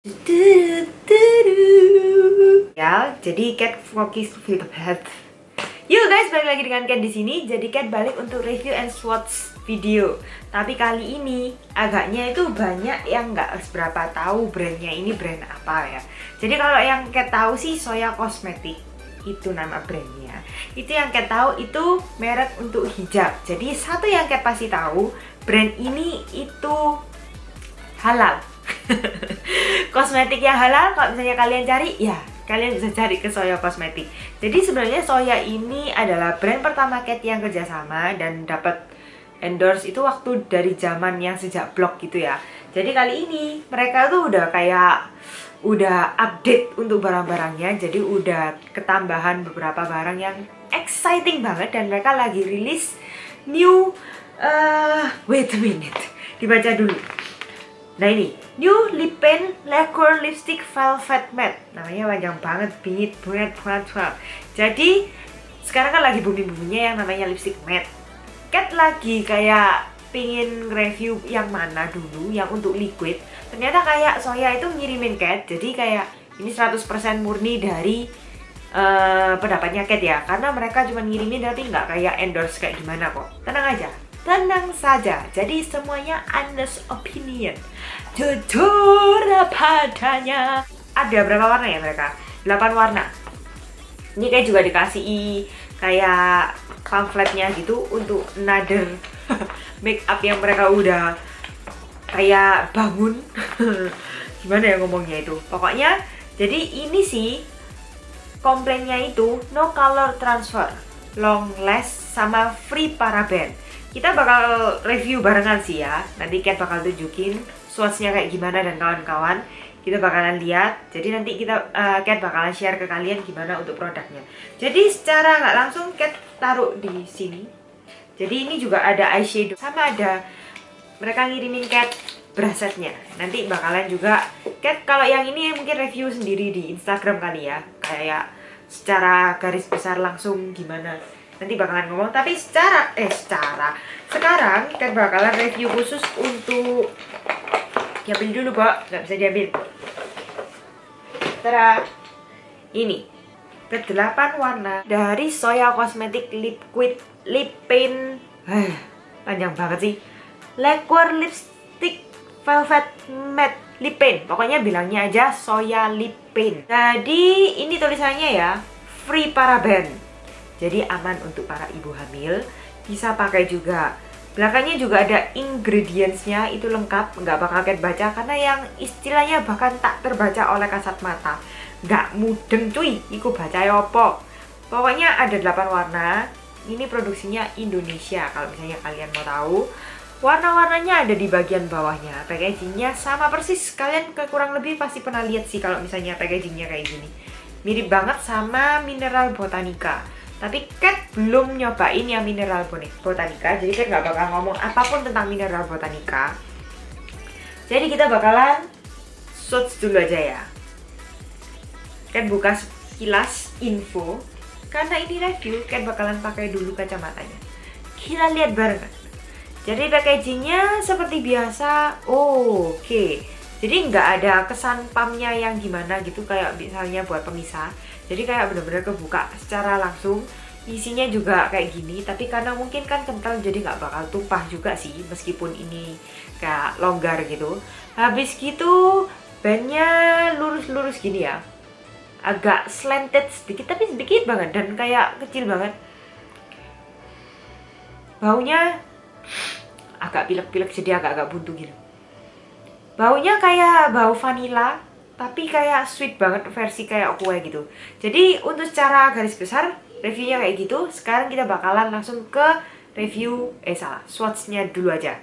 Ya, jadi Cat Focus Film Head. Yuk guys, balik lagi dengan Cat di sini. Jadi Cat balik untuk review and swatch video. Tapi kali ini agaknya itu banyak yang nggak seberapa tahu brandnya ini brand apa ya. Jadi kalau yang Cat tahu sih Soya Cosmetic, itu nama brandnya. Itu yang Cat tahu itu merek untuk hijab. Jadi satu yang Cat pasti tahu, brand ini itu halal. Kosmetik yang halal, kalau misalnya kalian cari, ya kalian bisa cari ke Soya Cosmetic. Jadi sebenarnya Soya ini adalah brand pertama Cat yang kerjasama dan dapat endorse itu waktu dari zaman yang sejak blog gitu ya. Jadi kali ini mereka tuh udah update untuk barang-barangnya. Jadi udah ketambahan beberapa barang yang exciting banget dan mereka lagi rilis new wait a minute, dibaca dulu. Nah ini, New Lip Paint Lacquer Lipstick Velvet Matte. Namanya panjang banget, bingit banget. Jadi, sekarang kan lagi booming-boomingnya yang namanya lipstick matte. Cat lagi kayak pingin review yang mana dulu, yang untuk liquid. Ternyata kayak Soya itu ngirimin Cat, jadi kayak ini 100% murni dari pendapatnya Cat ya. Karena mereka cuma ngirimin tapi nggak kayak endorse kayak gimana kok. Tenang aja. Tenang saja, jadi semuanya honest opinion, jujur apa adanya. Ada berapa warna ya mereka? 8 warna. Ini kayak juga dikasih kayak pamfletnya gitu untuk another make up yang mereka udah kayak bangun. Gimana ya ngomongnya itu? Pokoknya jadi ini sih komplainnya itu no color transfer, long last sama free paraben. Kita bakal review barengan sih ya. Nanti Cat bakal tunjukin swatchnya kayak gimana dan kawan-kawan. Kita bakalan lihat. Jadi nanti Cat bakalan share ke kalian gimana untuk produknya. Jadi secara nggak langsung Cat taruh di sini. Jadi ini juga ada eyeshadow sama ada mereka ngirimin Cat brush-nya. Nanti bakalan juga Cat kalau yang ini mungkin review sendiri di Instagram kali ya. Kayak secara garis besar langsung gimana. Nanti bakalan ngomong, tapi sekarang Cat bakalan review khusus untuk diambil dulu, Pak. Nggak bisa diambil. Tara, ini ke-8 warna dari Soya Cosmetic Liquid Lip Paint. Panjang banget sih. Lacquer Lipstick Velvet Matte Lip Paint. Pokoknya bilangnya aja Soya Lip Paint. Jadi ini tulisannya ya, free paraben. Jadi aman untuk para ibu hamil, bisa pakai juga. Belakangnya juga ada ingredientsnya, itu lengkap, nggak bakal Cat baca karena yang istilahnya bahkan tak terbaca oleh kasat mata. Nggak mudeng cuy, iku baca yopo. Pokoknya ada 8 warna, ini produksinya Indonesia kalau misalnya kalian mau tahu. Warna-warnanya ada di bagian bawahnya, packagingnya sama persis, kalian kurang lebih pasti pernah lihat sih kalau misalnya packagingnya kayak gini. Mirip banget sama Mineral Botanica. Tapi Cat belum nyobain yang Mineral Botanica, jadi Cat nggak bakal ngomong apapun tentang Mineral Botanica. Jadi kita bakalan swatch dulu aja ya. Cat buka sekilas info. Karena ini review, Cat bakalan pakai dulu kacamatanya. Kita lihat barengan. Jadi packagingnya seperti biasa. Oke. Jadi nggak ada kesan pumpnya yang gimana gitu, kayak misalnya buat pemisah. Jadi kayak bener-bener kebuka secara langsung. Isinya juga kayak gini, tapi karena mungkin kan kental jadi nggak bakal tumpah juga sih, meskipun ini kayak longgar gitu. Habis gitu bandnya lurus-lurus gini ya, agak slanted sedikit, tapi sedikit banget dan kayak kecil banget. Baunya agak pilek-pilek, jadi agak-agak buntu gitu. Baunya kayak bau vanilla, tapi kayak sweet banget, versi kayak kue gitu. Jadi untuk secara garis besar reviewnya kayak gitu. Sekarang kita bakalan langsung ke review, swatchnya dulu aja.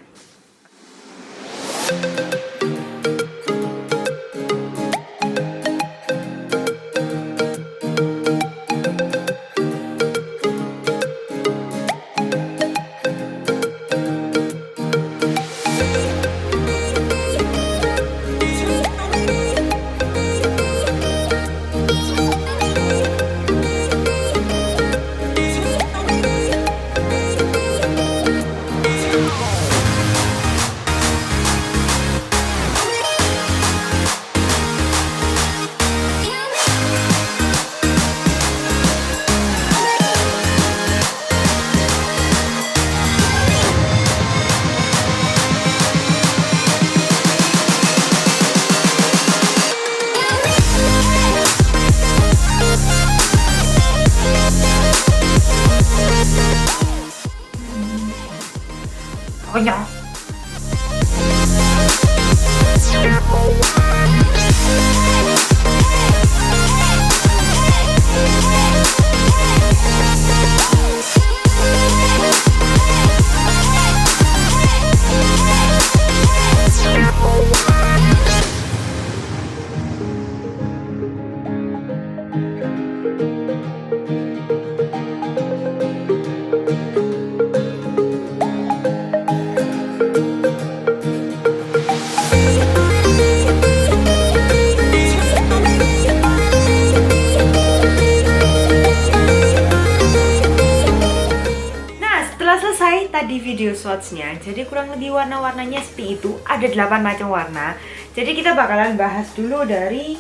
di video swatchnya. Jadi kurang lebih warna-warnanya seperti itu. Ada 8 macam warna. Jadi kita bakalan bahas dulu dari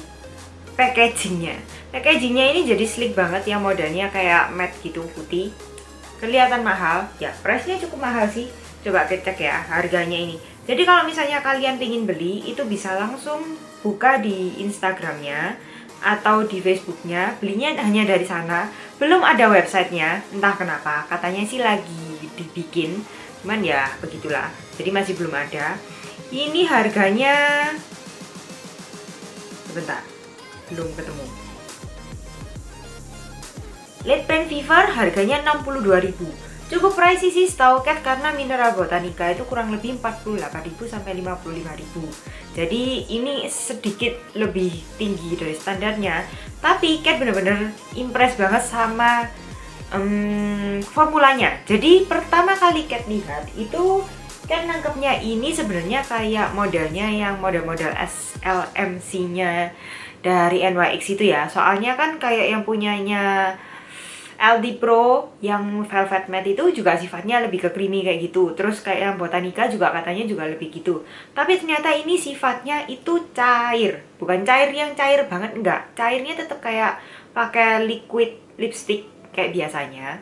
packagingnya. Packagingnya ini jadi sleek banget ya, modelnya kayak matte gitu, putih. Kelihatan mahal, ya price-nya cukup mahal sih. Coba kita cek ya harganya ini. Jadi kalau misalnya kalian pengen beli, itu bisa langsung buka di Instagramnya atau di Facebooknya, belinya hanya dari sana. Belum ada websitenya, entah kenapa, katanya sih lagi dibikin, cuman ya begitulah, jadi masih belum ada. Ini harganya, sebentar, belum ketemu. Late Paint Fever harganya 62.000. Cukup pricey sih setahu Cat, karena Mineral Botanica itu kurang lebih 48.000 sampai 55.000. Jadi ini sedikit lebih tinggi dari standarnya. Tapi Cat bener-bener impress banget sama formulanya. Jadi pertama kali Cat lihat itu Cat nangkepnya ini sebenarnya kayak modelnya yang model-model SLMC-nya dari NYX itu ya. Soalnya kan kayak yang punyanya LD Pro yang Velvet Matte itu juga sifatnya lebih ke creamy kayak gitu. Terus kayak yang Botanica juga katanya juga lebih gitu. Tapi ternyata ini sifatnya itu cair. Bukan cair yang cair banget, enggak. Cairnya tetap kayak pakai liquid lipstick kayak biasanya.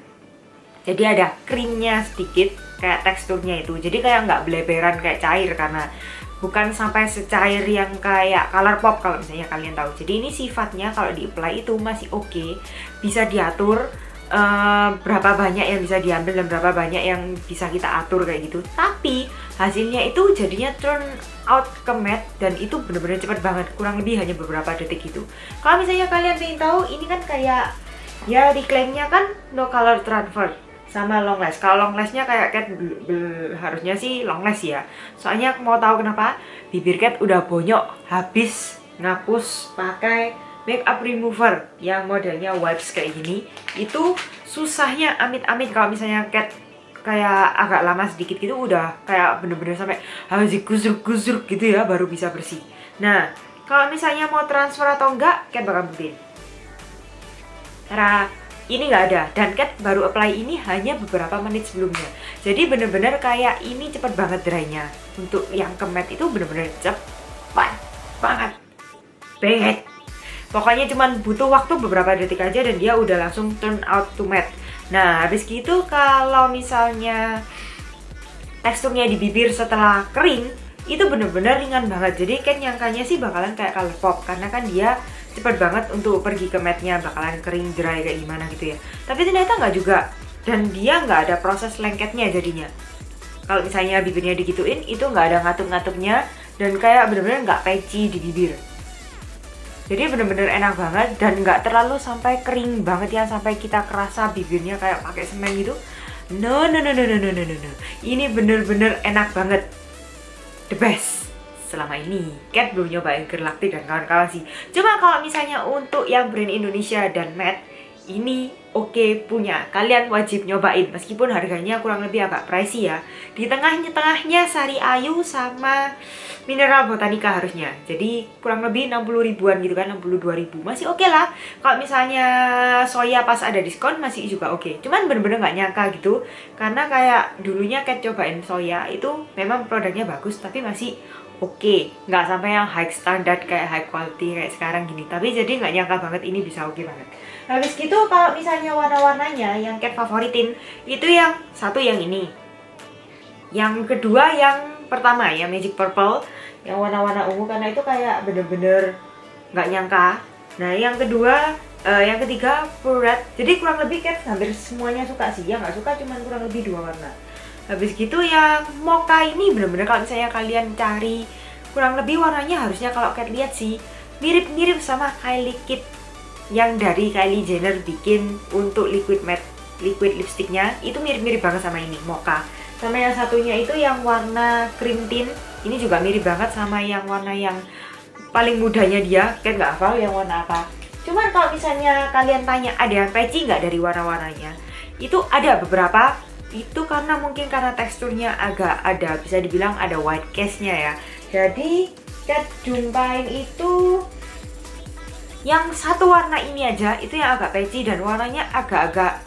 Jadi ada krimnya sedikit, kayak teksturnya itu. Jadi kayak nggak beleberan kayak cair, karena bukan sampai secair yang kayak Colourpop kalau misalnya kalian tahu. Jadi ini sifatnya kalau di-apply itu masih oke. Bisa diatur berapa banyak yang bisa diambil dan berapa banyak yang bisa kita atur kayak gitu. Tapi hasilnya itu jadinya turn out ke matte, dan itu bener-bener cepet banget, kurang lebih hanya beberapa detik gitu. Kalau misalnya kalian ingin tahu, ini kan kayak ya diklaimnya kan no color transfer sama long lash. Kalau long lashnya kayak Cat harusnya sih long lash ya. Soalnya aku mau tahu kenapa bibir Cat udah bonyok habis ngapus pakai makeup remover yang modelnya wipes kayak gini. Itu susahnya amit-amit kalau misalnya Cat kayak agak lama sedikit gitu, udah kayak bener-bener sampai harus digusur-gusur gitu ya baru bisa bersih. Nah, kalau misalnya mau transfer atau enggak, Cat bakal buktiin. Karena ini nggak ada, dan Cat baru apply ini hanya beberapa menit sebelumnya. Jadi bener-bener kayak ini cepet banget dry-nya. Untuk yang ke matte itu bener-bener cepet banget. Pokoknya cuman butuh waktu beberapa detik aja dan dia udah langsung turn out to matte. Nah, habis gitu kalau misalnya teksturnya di bibir setelah kering, itu bener-bener ringan banget. Jadi Cat nyangkanya sih bakalan kayak Colourpop, karena kan dia cepet banget untuk pergi ke matte-nya, bakalan kering dry kayak gimana gitu ya. Tapi ternyata nggak juga, dan dia nggak ada proses lengketnya jadinya. Kalau misalnya bibirnya digituin, itu nggak ada ngatup-ngatupnya, dan kayak bener-bener nggak patchy di bibir. Jadi bener-bener enak banget, dan nggak terlalu sampai kering banget ya, sampai kita kerasa bibirnya kayak pakai semen gitu. No. Ini bener-bener enak banget. The best. Selama ini Cat belum nyobain Girl Lactic dan kawan-kawan sih. Cuma kalau misalnya untuk yang brand Indonesia dan matte, ini oke punya. Kalian wajib nyobain, meskipun harganya kurang lebih agak pricey ya. Di tengahnya Sari Ayu sama Mineral Botanica harusnya. Jadi kurang lebih 60 ribuan gitu kan, 62.000. Masih oke lah. Kalau misalnya Soya pas ada diskon masih juga oke. Cuman bener-bener nggak nyangka gitu, karena kayak dulunya Cat cobain Soya itu memang produknya bagus, tapi masih oke, nggak sampai yang high standard kayak high quality kayak sekarang gini. Tapi jadi nggak nyangka banget ini bisa oke banget. Habis gitu kalau misalnya warna-warnanya yang Cat favoritin, itu yang satu yang ini. Yang kedua yang pertama ya Magic Purple, yang warna-warna ungu, karena itu kayak bener-bener nggak nyangka. Nah yang kedua, yang ketiga Pure Red. Jadi kurang lebih Cat hampir semuanya suka sih. Yang nggak suka cuman kurang lebih 2 warna. Habis gitu yang Mocha ini bener-bener kalau misalnya kalian cari, kurang lebih warnanya harusnya kalau Cat lihat sih mirip-mirip sama Kylie Kit yang dari Kylie Jenner bikin untuk liquid matte, liquid lipsticknya. Itu mirip-mirip banget sama ini, Mocha. Sama yang satunya itu yang warna cream tint, ini juga mirip banget sama yang warna yang paling mudanya dia. Cat nggak hafal yang warna apa. Cuman kalau misalnya kalian tanya ada yang patchy nggak dari warna-warnanya, itu ada beberapa. Itu karena mungkin karena teksturnya agak ada, bisa dibilang ada white cast-nya ya. Jadi Cat jumpain itu yang satu warna ini aja, itu yang agak patchy dan warnanya agak-agak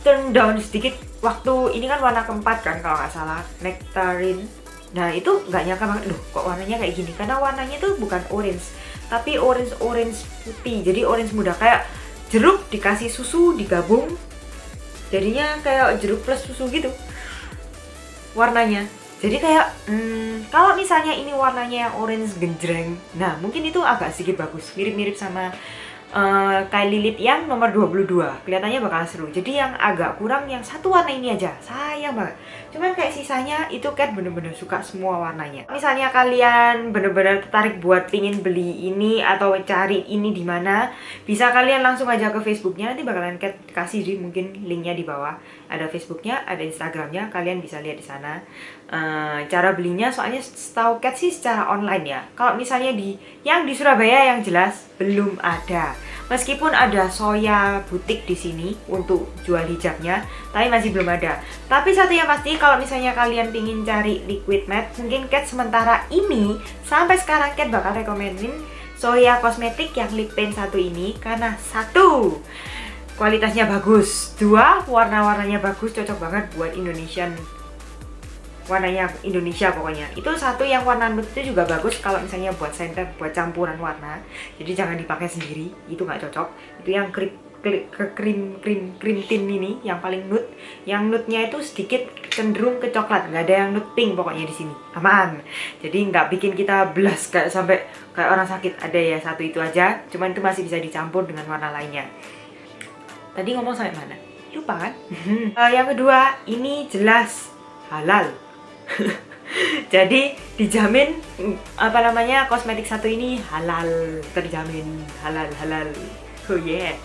turn down sedikit waktu ini kan warna keempat kan kalau nggak salah, Nectarine. Nah itu nggak nyangka banget, loh kok warnanya kayak gini, karena warnanya tuh bukan orange tapi orange putih, jadi orange muda, kayak jeruk dikasih susu digabung, jadinya kayak jeruk plus susu gitu warnanya. Jadi kayak kalau misalnya ini warnanya yang orange genjreng, nah mungkin itu agak sedikit bagus, mirip-mirip sama Kylie Lip yang nomor 22, kelihatannya bakal seru. Jadi yang agak kurang yang satu warna ini aja, sayang banget. Cuman kayak sisanya itu Cat bener-bener suka semua warnanya. Misalnya kalian bener-bener tertarik buat pingin beli ini atau cari ini di mana, bisa kalian langsung aja ke Facebooknya, nanti bakalan Cat kasih sih mungkin linknya di bawah. Ada Facebooknya, ada Instagramnya, kalian bisa lihat di sana. Cara belinya soalnya setahu Cat sih secara online ya. Kalau misalnya yang di Surabaya yang jelas belum ada. Meskipun ada Soya butik di sini untuk jual hijabnya, tapi masih belum ada. Tapi satu yang pasti, kalau misalnya kalian pingin cari liquid matte, mungkin Cat sementara ini sampai sekarang Cat bakal rekomenin Soya Cosmetic yang lip paint satu ini, karena satu, kualitasnya bagus, dua, warna-warnanya bagus, cocok banget buat Indonesian, warnanya Indonesia pokoknya. Itu satu yang warna nude itu juga bagus kalau misalnya buat center, buat campuran warna. Jadi jangan dipakai sendiri, itu nggak cocok. Itu yang krim tint ini yang paling nude. Yang nude-nya itu sedikit cenderung ke coklat, nggak ada yang nude pink pokoknya di sini. Aman. Jadi nggak bikin kita blush kayak sampai kayak orang sakit. Ada ya satu itu aja, cuman itu masih bisa dicampur dengan warna lainnya. Tadi ngomong sampai mana? Lupa kan? Yang kedua, ini jelas halal. Jadi dijamin kosmetik satu ini halal, terjamin halal. Oh yeah,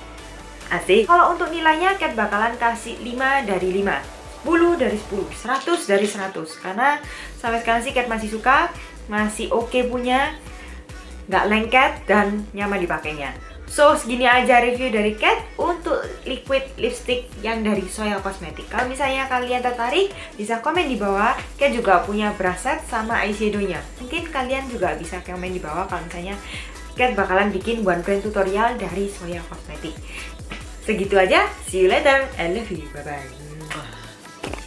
asik. Kalau untuk nilainya Cat bakalan kasih 5 dari 5, 10 dari 10, 100 dari 100, karena sampai sekarang sih Cat masih suka, masih oke punya, nggak lengket dan nyaman dipakainya. So, segini aja review dari Cat untuk liquid lipstick yang dari Soya Cosmetic. Kalau misalnya kalian tertarik, bisa komen di bawah. Cat juga punya brush set sama eyeshadownya. Mungkin kalian juga bisa komen di bawah kalau misalnya Cat bakalan bikin one brand tutorial dari Soya Cosmetic. Segitu aja, see you later, I love you, bye-bye.